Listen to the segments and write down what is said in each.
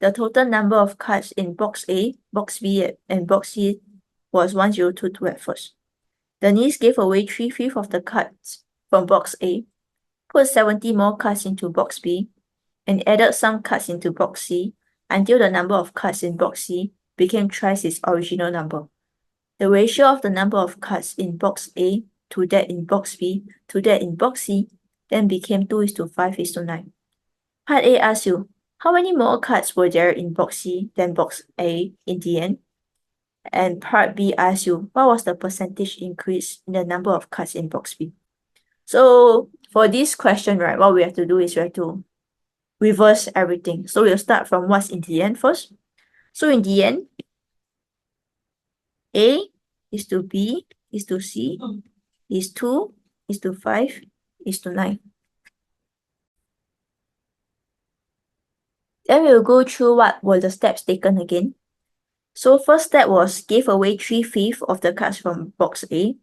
the total number of cards in box A, box B, and box C was 1022 at first. Denise gave away 3/5 of the cards from box A, put 70 more cards into box B, and added some cards into box C until the number of cards in box C became thrice its original number. The ratio of the number of cards in box A to that in box B to that in box C then became 2:5:9. Part A asks you, how many more cards were there in box C than box A in the end? And part B asks you, what was the percentage increase in the number of cards in box B? So for this question, right, what we have to do is we have to reverse everything. So we'll start from what's in the end first. So in the end, A is to B is to C is 2 is to 5 is to 9. Then we'll go through what were the steps taken again. So first step was gave away 3/5 of the cards from box A.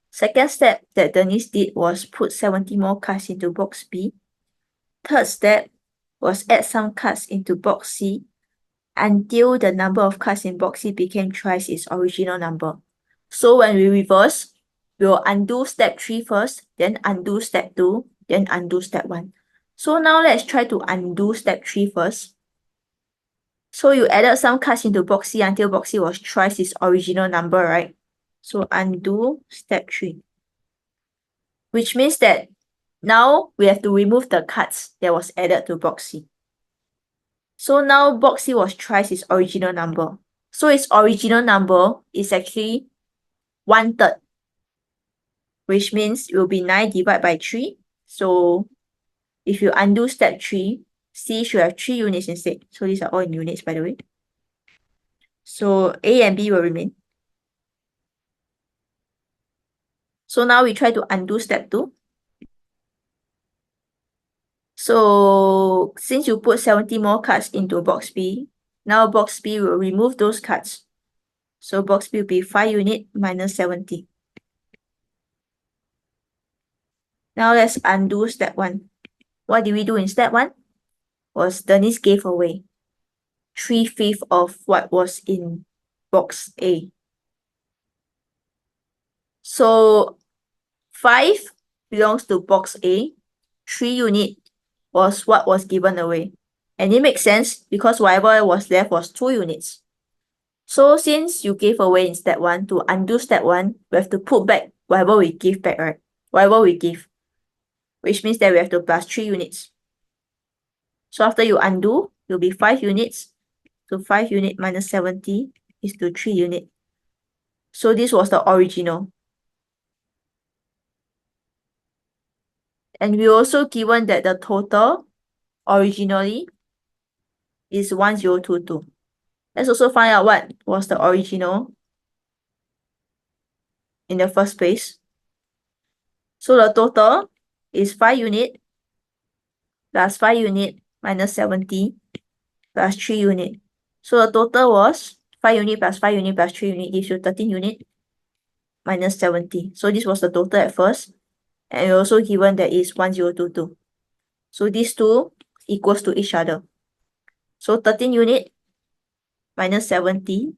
Second step that Denise did was put 70 more cards into box B. Third step was add some cards into box C until the number of cards in box C became thrice its original number. So when we reverse, we'll undo step 3 first, then undo step 2, then undo step 1. So now let's try to undo step 3 first. So you added some cards into box C until box C was thrice its original number, right? So undo step 3. Which means that now we have to remove the cards that was added to box C. So now box C was thrice its original number. So its original number is actually 1/3, which means it will be 9 divided by 3. So if you undo step 3, C should have 3 units instead. So these are all in units, by the way. So A and B will remain. So now we try to undo step 2. So since you put 70 more cards into box B, now box B will remove those cards. So box B will be 5 units minus 70. Now let's undo step 1. What did we do in step 1? Was Denise gave away 3/5 of what was in box A. So 5 belongs to box A, 3 unit was what was given away. And it makes sense because whatever was left was 2 units. So since you gave away in step 1, to undo step 1, we have to put back whatever we give back, right? Whatever we give. Which means that we have to plus 3 units. So after you undo, it will be 5 units. So 5 units minus 70 is to 3 units. So this was the original. And we also given that the total originally is 1022. Let's also find out what was the original in the first place. So the total is 5 units plus 5 units minus 70 plus 3 units. So the total was 5 units plus 5 units plus 3 units gives you 13 units minus 70. So this was the total at first. And we're also given that is 1022. So these two equals to each other. So 13 units minus 70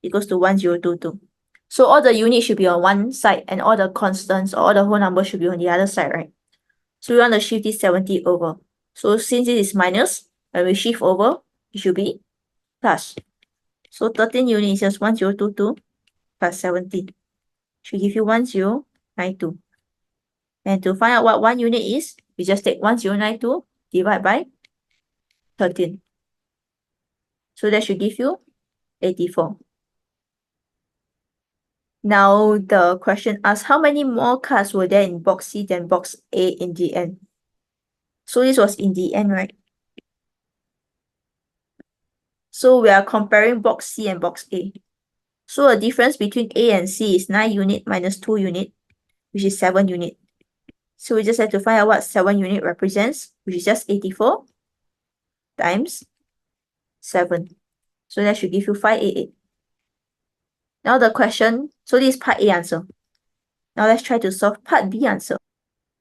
equals to 1022. So all the units should be on one side and all the constants or all the whole numbers should be on the other side, right? So we want to shift this 70 over. So since it is minus, when we shift over, it should be plus. So 13 units is just 1022 plus 70. Should give you 1092. And to find out what 1 unit is, we just take 1092 divided by 13. So that should give you 84. Now the question asks, how many more cards were there in box C than box A in the end? So this was in the end, right? So we are comparing box C and box A. So the difference between A and C is 9 units minus 2 units, which is 7 units. So we just have to find out what 7 units represents, which is just 84 times 7. So that should give you 588. Now the question, so this is part A answer. Now let's try to solve part B answer.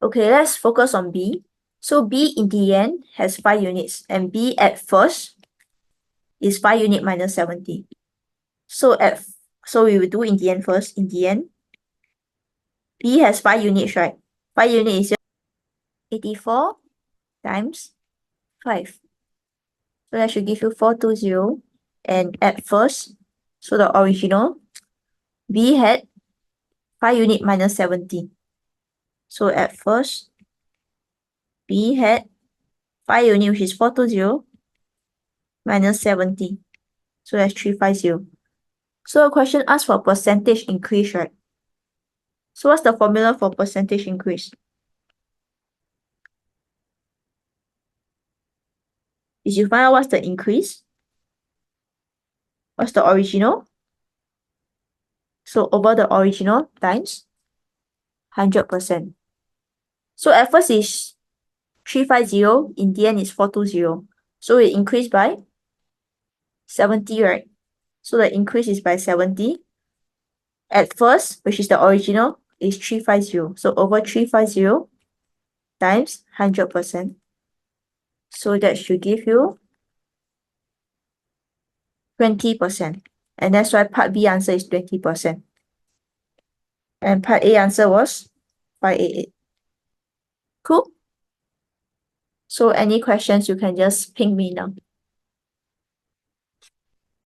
Okay, let's focus on B. So B in the end has 5 units and B at first is 5 unit minus 70. So we will do in the end first. In the end, B has 5 units, right? 5 units is 84 times 5. So that should give you 420. And at first, so the original, B had 5 unit minus 70. So at first, B had 5 unit, which is 420, minus 70. So that's 350. So a question asks for percentage increase, right? So what's the formula for percentage increase? Is you find out what's the increase? What's the original? So over the original times 100%. So at first is 350, in the end is 420. So it increased by 70, right? So the increase is by 70. At first, which is the original, is 350. So over 350 times 100%. So that should give you 20%. And that's why part B answer is 20%. And part A answer was 588. Cool? So any questions, you can just ping me now.